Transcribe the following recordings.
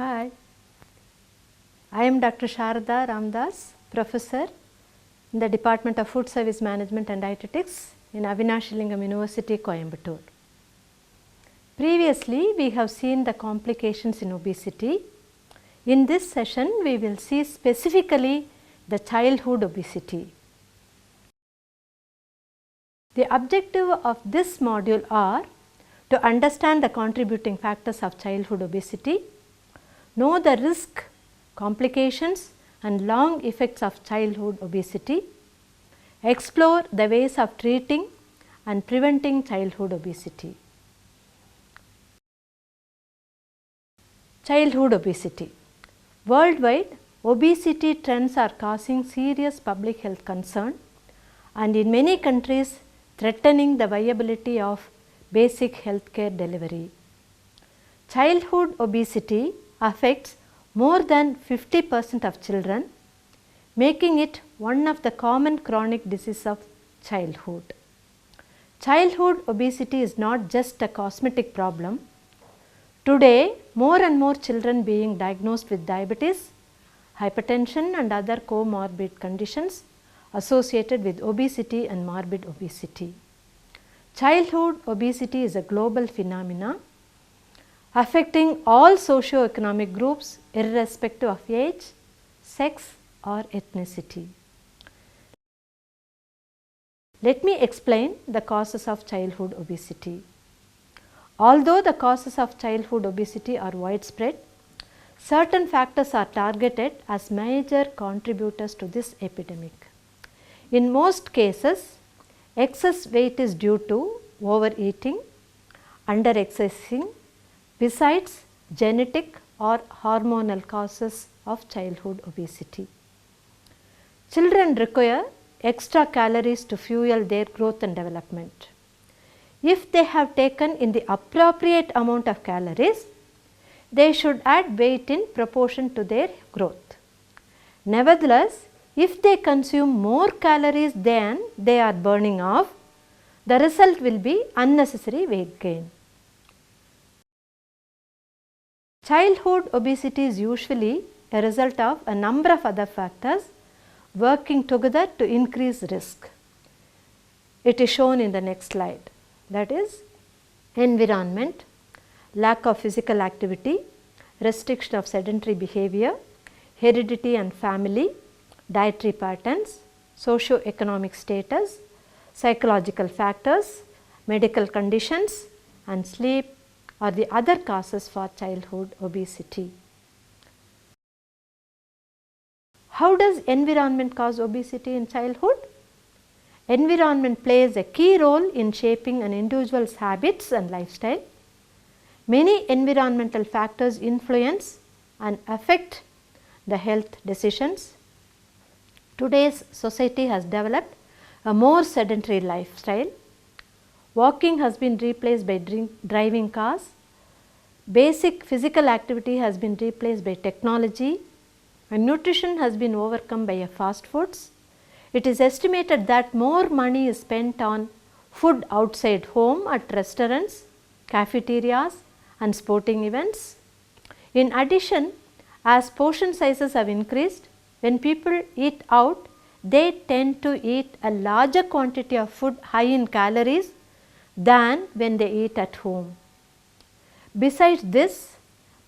Hi, I am Dr. Sharada Ramdas, Professor in the Department of Food Service Management and Dietetics in Avinashilingam University, Coimbatore. Previously, we have seen the complications in obesity. In this session, we will see specifically the childhood obesity. The objective of this module are to understand the contributing factors of childhood obesity, know the risk, complications and long effects of childhood obesity, explore the ways of treating and preventing childhood obesity. Childhood obesity. Worldwide, obesity trends are causing serious public health concern and in many countries threatening the viability of basic health care delivery. Childhood obesity affects more than 50% of children, making it one of the common chronic diseases of childhood. Childhood obesity is not just a cosmetic problem. Today, more and more children being diagnosed with diabetes, hypertension and other comorbid conditions associated with obesity and morbid obesity. Childhood obesity is a global phenomenon affecting all socio-economic groups irrespective of age, sex or ethnicity. Let me explain the causes of childhood obesity. Although the causes of childhood obesity are widespread, certain factors are targeted as major contributors to this epidemic. In most cases, excess weight is due to overeating, under-exercising, besides genetic or hormonal causes of childhood obesity. Children require extra calories to fuel their growth and development. If they have taken in the appropriate amount of calories, they should add weight in proportion to their growth. Nevertheless, if they consume more calories than they are burning off, the result will be unnecessary weight gain. Childhood obesity is usually a result of a number of other factors working together to increase risk. It is shown in the next slide. That is environment, lack of physical activity, restriction of sedentary behavior, heredity and family, dietary patterns, socio-economic status, psychological factors, medical conditions and sleep are the other causes for childhood obesity. How does environment cause obesity in childhood? Environment plays a key role in shaping an individual's habits and lifestyle. Many environmental factors influence and affect the health decisions. Today's society has developed a more sedentary lifestyle. Walking has been replaced by driving cars. Basic physical activity has been replaced by technology and nutrition has been overcome by fast foods. It is estimated that more money is spent on food outside home at restaurants, cafeterias and sporting events. In addition, as portion sizes have increased, when people eat out, they tend to eat a larger quantity of food high in calories than when they eat at home. Besides this,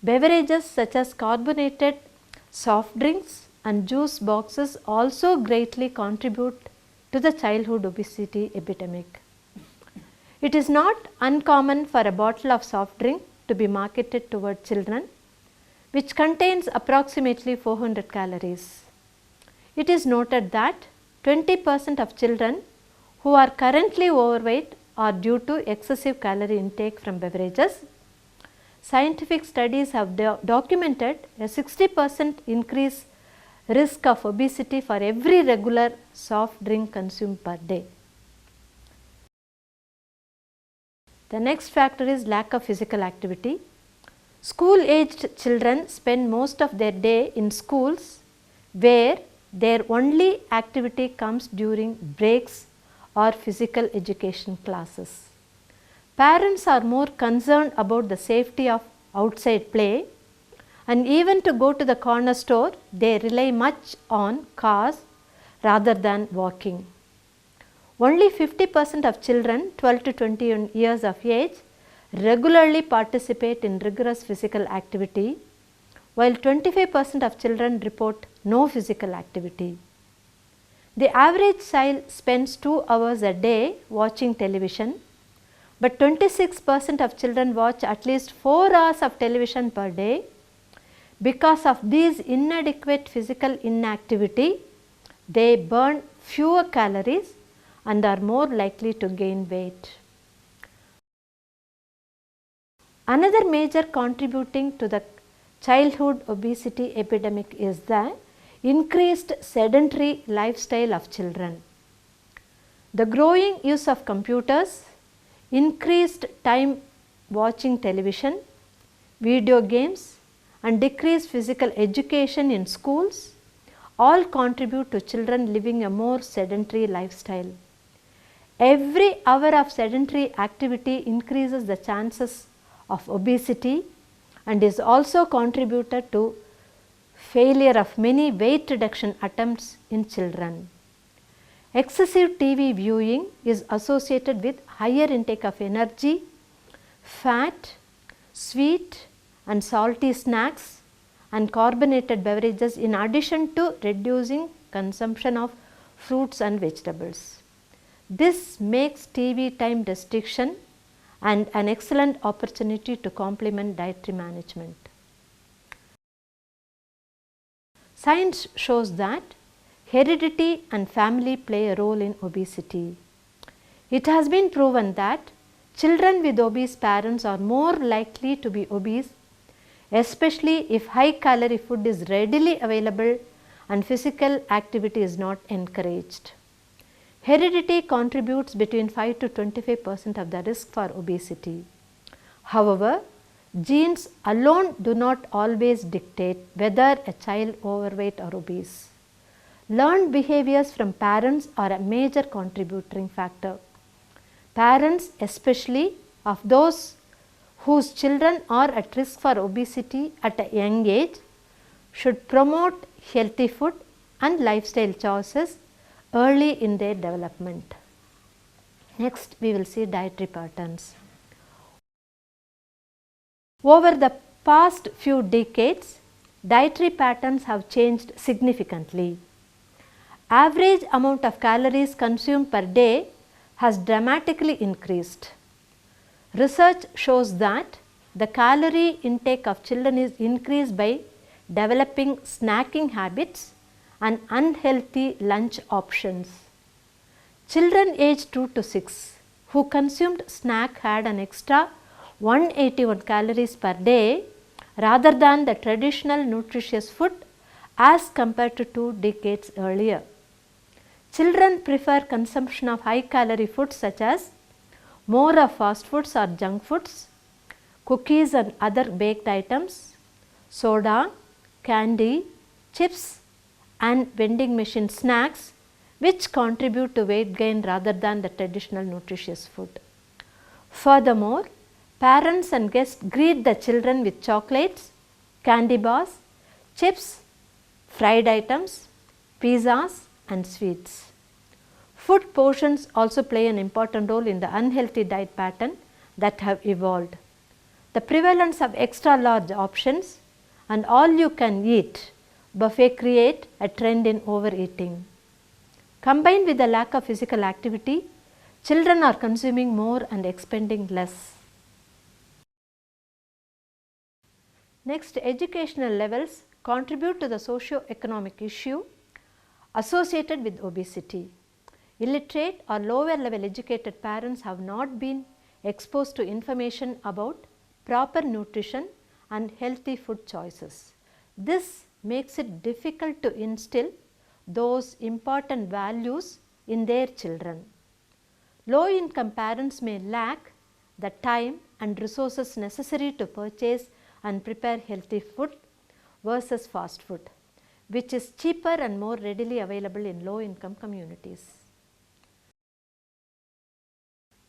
beverages such as carbonated soft drinks and juice boxes also greatly contribute to the childhood obesity epidemic. It is not uncommon for a bottle of soft drink to be marketed toward children, which contains approximately 400 calories. It is noted that 20% of children who are currently overweight are due to excessive calorie intake from beverages. Scientific studies have documented a 60% increase risk of obesity for every regular soft drink consumed per day. The next factor is lack of physical activity. School-aged children spend most of their day in schools where their only activity comes during breaks or physical education classes. Parents are more concerned about the safety of outside play and even to go to the corner store they rely much on cars rather than walking. Only 50% of children 12 to 20 years of age regularly participate in rigorous physical activity, while 25% of children report no physical activity. The average child spends 2 hours a day watching television, but 26% of children watch at least 4 hours of television per day. Because of these inadequate physical inactivity, they burn fewer calories and are more likely to gain weight. Another major contributing to the childhood obesity epidemic is the increased sedentary lifestyle of children. The growing use of computers, increased time watching television, video games, and decreased physical education in schools all contribute to children living a more sedentary lifestyle. Every hour of sedentary activity increases the chances of obesity and is also contributed to failure of many weight reduction attempts in children. Excessive TV viewing is associated with higher intake of energy, fat, sweet and salty snacks and carbonated beverages, in addition to reducing consumption of fruits and vegetables. This makes TV time restriction and an excellent opportunity to complement dietary management. Science shows that heredity and family play a role in obesity. It has been proven that children with obese parents are more likely to be obese, especially if high calorie food is readily available and physical activity is not encouraged. Heredity contributes between 5 to 25% of the risk for obesity. However, genes alone do not always dictate whether a child overweight or obese. Learned behaviors from parents are a major contributing factor. Parents, especially of those whose children are at risk for obesity at a young age, should promote healthy food and lifestyle choices early in their development. Next, we will see dietary patterns. Over the past few decades, dietary patterns have changed significantly. Average amount of calories consumed per day has dramatically increased. Research shows that the calorie intake of children is increased by developing snacking habits and unhealthy lunch options. Children aged 2 to 6 who consumed snack had an extra 181 calories per day rather than the traditional nutritious food as compared to 2 decades earlier. Children prefer consumption of high calorie foods such as more of fast foods or junk foods, cookies and other baked items, soda, candy, chips and vending machine snacks, which contribute to weight gain rather than the traditional nutritious food. Furthermore, parents and guests greet the children with chocolates, candy bars, chips, fried items, pizzas and sweets. Food portions also play an important role in the unhealthy diet pattern that have evolved. The prevalence of extra large options and all you can eat buffet create a trend in overeating. Combined with the lack of physical activity, children are consuming more and expending less. Next, educational levels contribute to the socio-economic issue associated with obesity. Illiterate or lower level educated parents have not been exposed to information about proper nutrition and healthy food choices. This makes it difficult to instill those important values in their children. Low income parents may lack the time and resources necessary to purchase and prepare healthy food versus fast food, which is cheaper and more readily available in low income communities.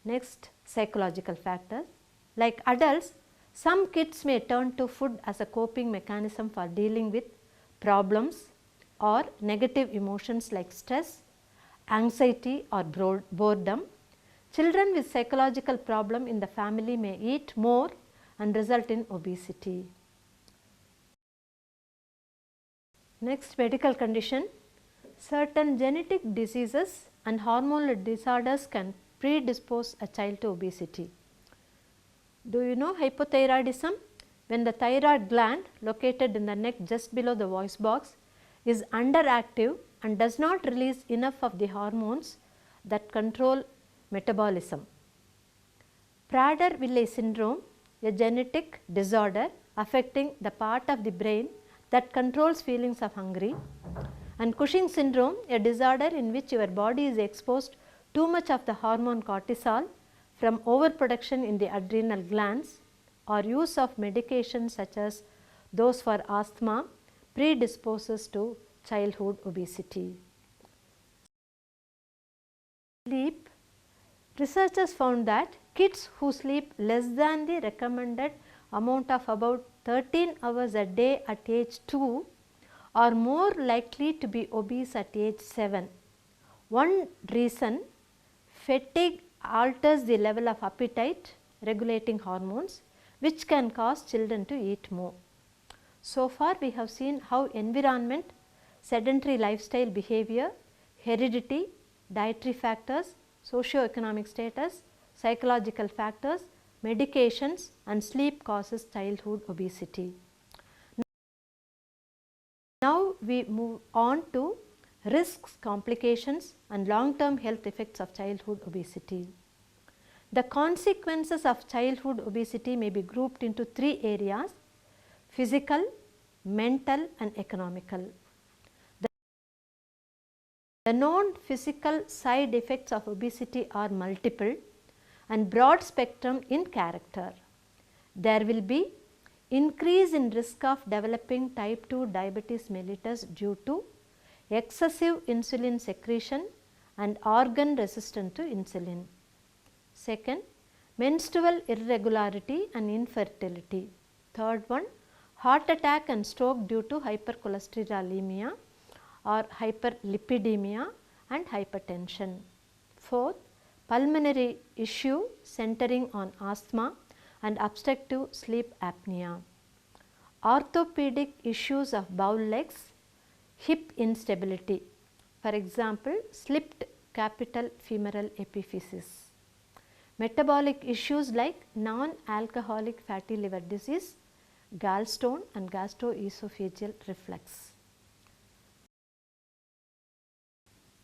Next, psychological factors. Like adults, Some kids may turn to food as a coping mechanism for dealing with problems or negative emotions like stress, anxiety or boredom. Children with psychological problem in the family may eat more and result in obesity. Next, medical condition. Certain genetic diseases and hormonal disorders can predispose a child to obesity. Do you know hypothyroidism? When the thyroid gland located in the neck just below the voice box is underactive and does not release enough of the hormones that control metabolism. Prader-Willi syndrome, a genetic disorder affecting the part of the brain that controls feelings of hunger, and Cushing syndrome, a disorder in which your body is exposed too much of the hormone cortisol from overproduction in the adrenal glands, or use of medications such as those for asthma predisposes to childhood obesity. Sleep. Researchers found that kids who sleep less than the recommended amount of about 13 hours a day at age 2 are more likely to be obese at age 7. One reason, fatigue alters the level of appetite regulating hormones, which can cause children to eat more. So far we have seen how environment, sedentary lifestyle behavior, heredity, dietary factors, socio-economic status, psychological factors, medications and sleep causes childhood obesity. Now we move on to risks, complications and long-term health effects of childhood obesity. The consequences of childhood obesity may be grouped into 3 areas: physical, mental and economical. The known physical side effects of obesity are multiple and broad spectrum in character. There will be increase in risk of developing type 2 diabetes mellitus due to excessive insulin secretion and organ resistant to insulin. Second, menstrual irregularity and infertility. Third one, heart attack and stroke due to hypercholesterolemia or hyperlipidemia and hypertension. Fourth, pulmonary issue centering on asthma and obstructive sleep apnea. Orthopedic issues of bowel legs, hip instability, for example slipped capital femoral epiphysis. Metabolic issues like non-alcoholic fatty liver disease, gallstone and gastroesophageal reflux.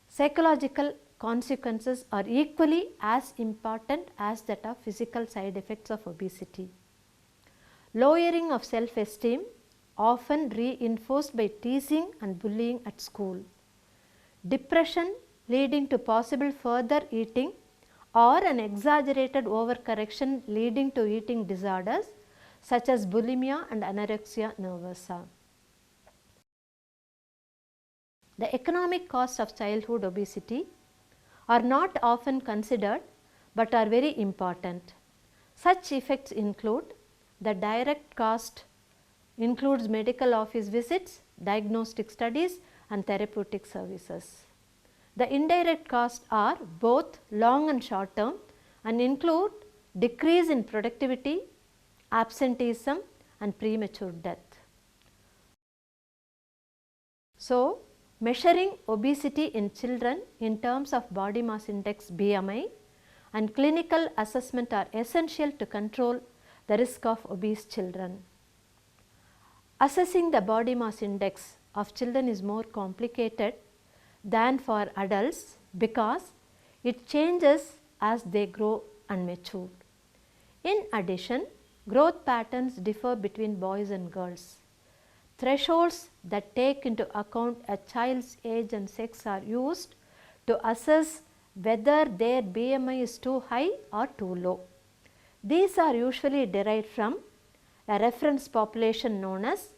Psychological consequences are equally as important as that of physical side effects of obesity. Lowering of self-esteem, often reinforced by teasing and bullying at school. Depression leading to possible further eating or an exaggerated overcorrection leading to eating disorders such as bulimia and anorexia nervosa. The economic costs of childhood obesity are not often considered but are very important. Such effects include the direct cost includes medical office visits, diagnostic studies and therapeutic services. The indirect costs are both long and short term and include decrease in productivity, absenteeism and premature death. So, measuring obesity in children in terms of body mass index BMI and clinical assessment are essential to control the risk of obese children. Assessing the body mass index of children is more complicated than for adults because it changes as they grow and mature. In addition, growth patterns differ between boys and girls. Thresholds that take into account a child's age and sex are used to assess whether their BMI is too high or too low. These are usually derived from a reference population known as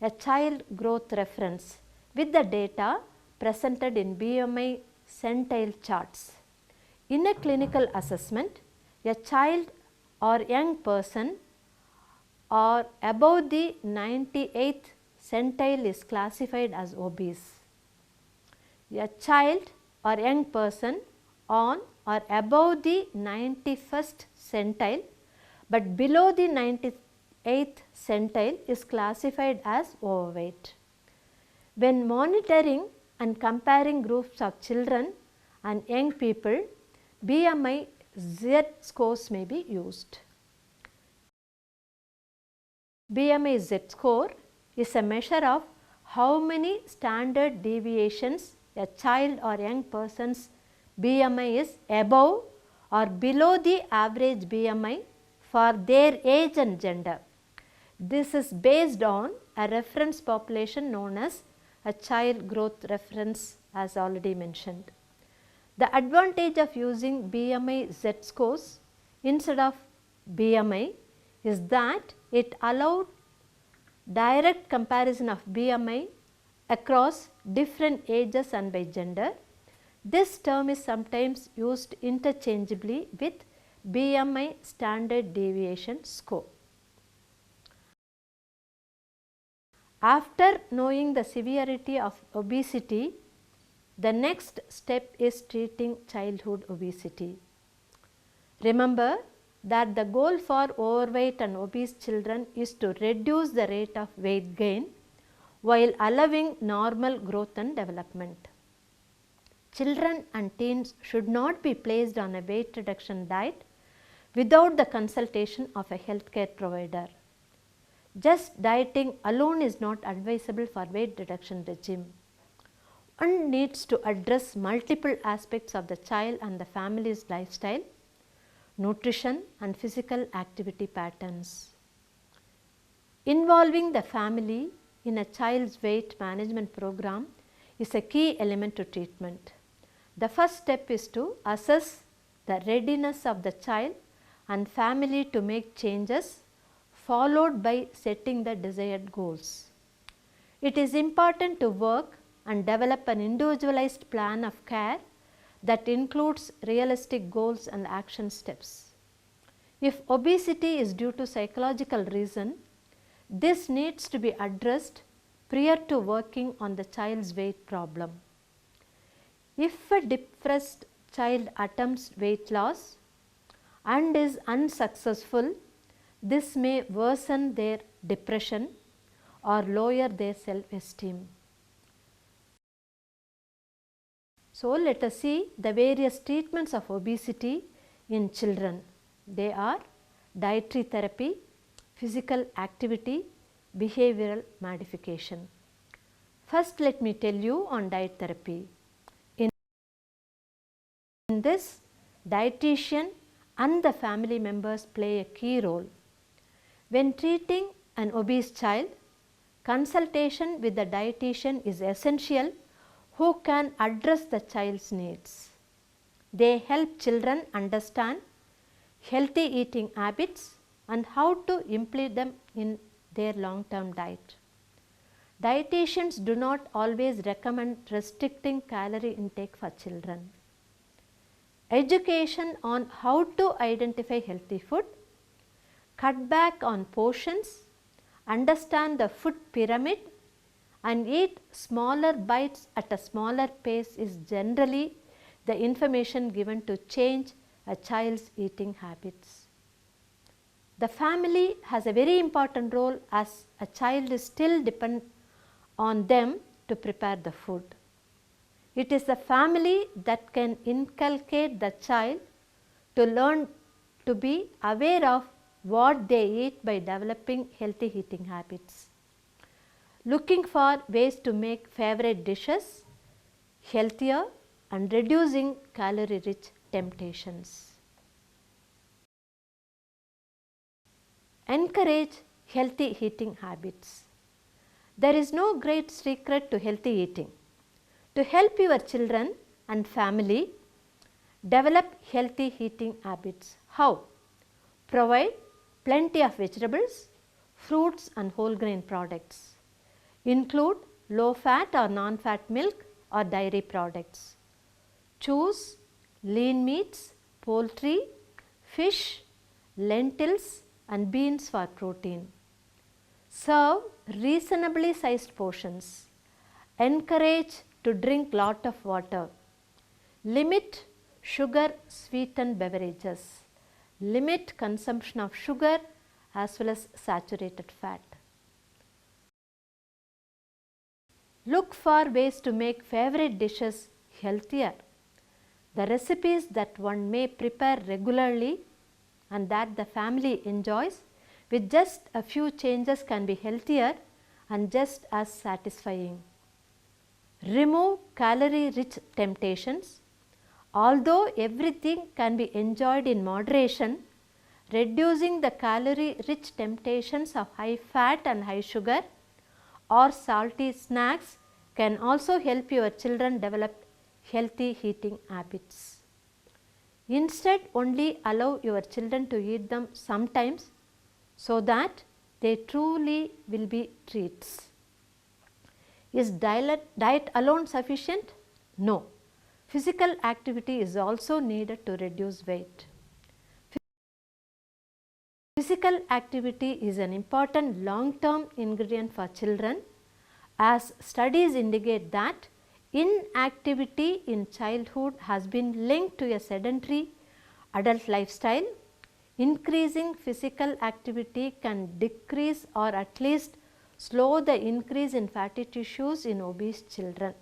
a child growth reference with the data presented in BMI centile charts. In a clinical assessment, a child or young person or above the 98th centile is classified as obese. A child or young person on or above the 91st centile but below the 98th centile is classified as overweight. When monitoring and comparing groups of children and young people, BMI Z scores may be used. BMI Z score is a measure of how many standard deviations a child or young person's BMI is above or below the average BMI for their age and gender. This is based on a reference population known as a child growth reference, as already mentioned. The advantage of using BMI Z scores instead of BMI is that it allowed direct comparison of BMI across different ages and by gender. This term is sometimes used interchangeably with BMI standard deviation score. After knowing the severity of obesity, the next step is treating childhood obesity. Remember that the goal for overweight and obese children is to reduce the rate of weight gain while allowing normal growth and development. Children and teens should not be placed on a weight reduction diet without the consultation of a healthcare provider. Just dieting alone is not advisable for weight reduction regime. One needs to address multiple aspects of the child and the family's lifestyle, nutrition and physical activity patterns. Involving the family in a child's weight management program is a key element to treatment. The first step is to assess the readiness of the child and family to make changes, followed by setting the desired goals. It is important to work and develop an individualized plan of care that includes realistic goals and action steps. If obesity is due to psychological reason, this needs to be addressed prior to working on the child's weight problem. If a depressed child attempts weight loss and is unsuccessful, this may worsen their depression or lower their self-esteem. So, let us see the various treatments of obesity in children. They are dietary therapy, physical activity, behavioral modification. First, let me tell you on diet therapy. In this, dietitian and the family members play a key role. When treating an obese child, consultation with the dietitian is essential who can address the child's needs. They help children understand healthy eating habits and how to implement them in their long-term diet. Dietitians do not always recommend restricting calorie intake for children. Education on how to identify healthy food, cut back on portions, understand the food pyramid and eat smaller bites at a smaller pace is generally the information given to change a child's eating habits. The family has a very important role as a child is still dependent on them to prepare the food. It is the family that can inculcate the child to learn to be aware of what they eat by developing healthy eating habits. Looking for ways to make favorite dishes healthier and reducing calorie rich temptations. Encourage healthy eating habits. There is no great secret to healthy eating. To help your children and family develop healthy eating habits. How? Provide plenty of vegetables, fruits and whole grain products. Include low fat or non-fat milk or dairy products. Choose lean meats, poultry, fish, lentils and beans for protein. Serve reasonably sized portions. Encourage to drink lot of water. Limit sugar sweetened beverages. Limit consumption of sugar as well as saturated fat. Look for ways to make favorite dishes healthier. The recipes that one may prepare regularly and that the family enjoys with just a few changes can be healthier and just as satisfying. Remove calorie rich temptations. Although everything can be enjoyed in moderation, reducing the calorie rich temptations of high fat and high sugar or salty snacks can also help your children develop healthy eating habits. Instead, only allow your children to eat them sometimes so that they truly will be treats. Is diet alone sufficient? No. Physical activity is also needed to reduce weight. Physical activity is an important long-term ingredient for children, as studies indicate that inactivity in childhood has been linked to a sedentary adult lifestyle. Increasing physical activity can decrease or at least slow the increase in fatty tissues in obese children.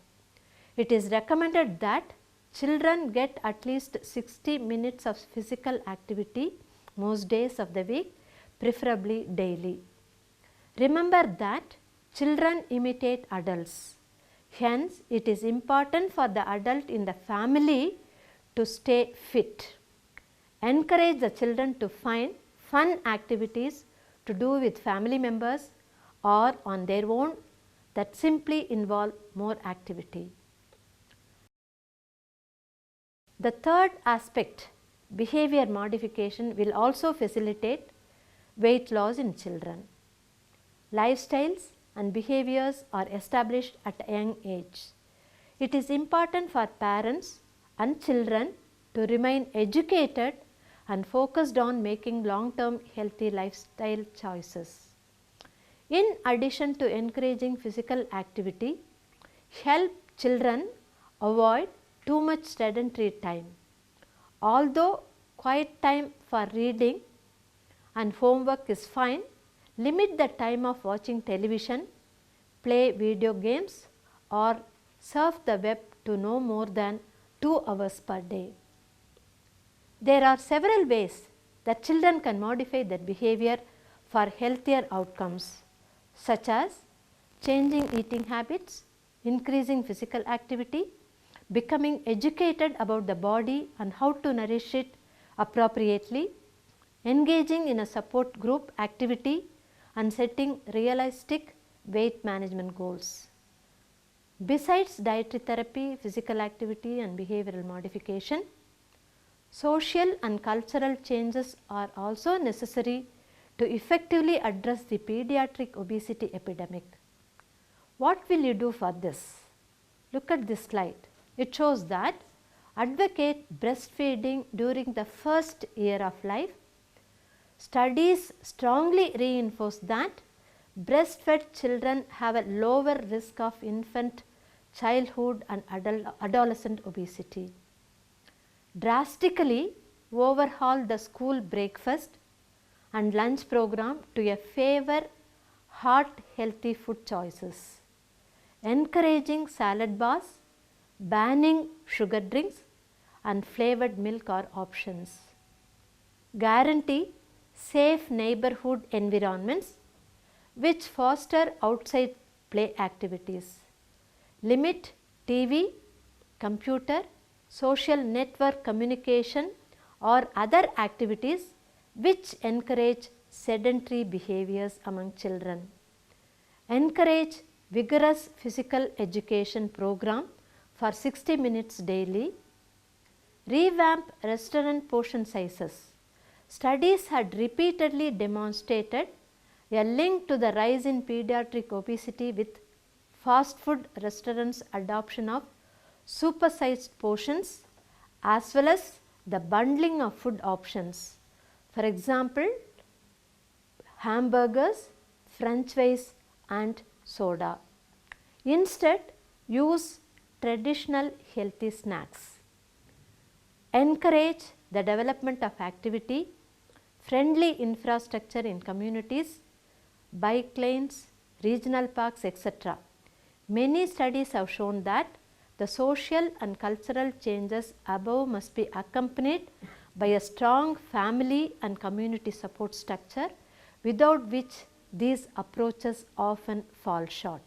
It is recommended that children get at least 60 minutes of physical activity most days of the week, preferably daily. Remember that children imitate adults. Hence, it is important for the adult in the family to stay fit. Encourage the children to find fun activities to do with family members or on their own that simply involve more activity. The third aspect, behavior modification, will also facilitate weight loss in children. Lifestyles and behaviors are established at a young age. It is important for parents and children to remain educated and focused on making long-term healthy lifestyle choices. In addition to encouraging physical activity, help children avoid too much sedentary time. Although quiet time for reading and homework is fine, limit the time of watching television, play video games or surf the web to no more than 2 hours per day. There are several ways that children can modify their behavior for healthier outcomes, such as changing eating habits, increasing physical activity, becoming educated about the body and how to nourish it appropriately, engaging in a support group activity and setting realistic weight management goals. Besides dietary therapy, physical activity and behavioral modification, social and cultural changes are also necessary to effectively address the pediatric obesity epidemic. What will you do for this? Look at this slide. It shows that advocate breastfeeding during the first year of life. Studies strongly reinforce that breastfed children have a lower risk of infant, childhood and adolescent obesity. Drastically overhaul the school breakfast and lunch program to favor heart healthy food choices, encouraging salad bars, banning sugar drinks and flavored milk are options. Guarantee safe neighborhood environments which foster outside play activities. Limit TV, computer, social network communication or other activities which encourage sedentary behaviors among children. Encourage vigorous physical education program for 60 minutes daily. Revamp restaurant portion sizes. Studies had repeatedly demonstrated a link to the rise in pediatric obesity with fast food restaurants' adoption of supersized portions as well as the bundling of food options. For example, hamburgers, french fries and soda. Instead, use traditional healthy snacks. Encourage the development of activity, friendly infrastructure in communities, bike lanes, regional parks, etc. Many studies have shown that the social and cultural changes above must be accompanied by a strong family and community support structure, without which these approaches often fall short.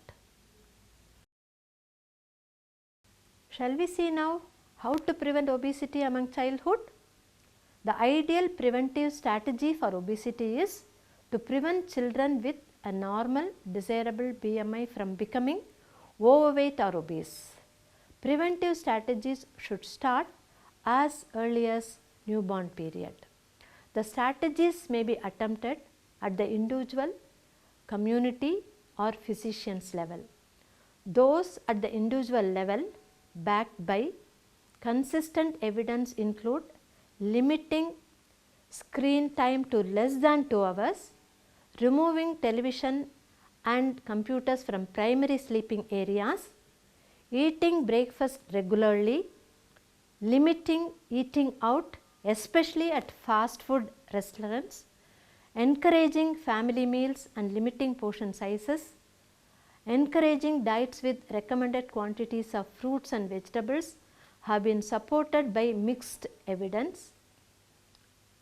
Shall we see now how to prevent obesity among childhood? The ideal preventive strategy for obesity is to prevent children with a normal desirable BMI from becoming overweight or obese. Preventive strategies should start as early as newborn period. The strategies may be attempted at the individual, community or physician's level. Those at the individual level backed by consistent evidence include limiting screen time to less than 2 hours, removing television and computers from primary sleeping areas, eating breakfast regularly, limiting eating out especially at fast food restaurants, encouraging family meals and limiting portion sizes, encouraging diets with recommended quantities of fruits and vegetables have been supported by mixed evidence.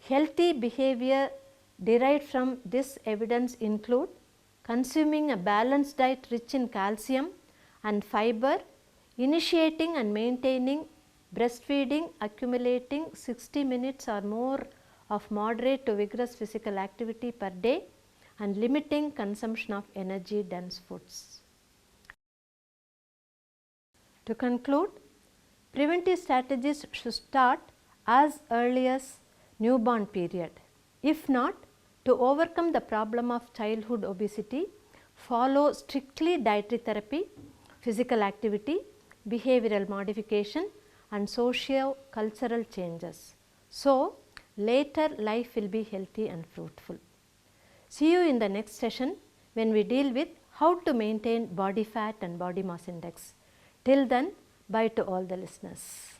Healthy behavior derived from this evidence include consuming a balanced diet rich in calcium and fiber, initiating and maintaining breastfeeding, accumulating 60 minutes or more of moderate to vigorous physical activity per day, and limiting consumption of energy dense foods. To conclude, preventive strategies should start as early as newborn period. If not, to overcome the problem of childhood obesity, follow strictly dietary therapy, physical activity, behavioral modification and socio-cultural changes. So, later life will be healthy and fruitful. See you in the next session when we deal with how to maintain body fat and body mass index. Till then, bye to all the listeners.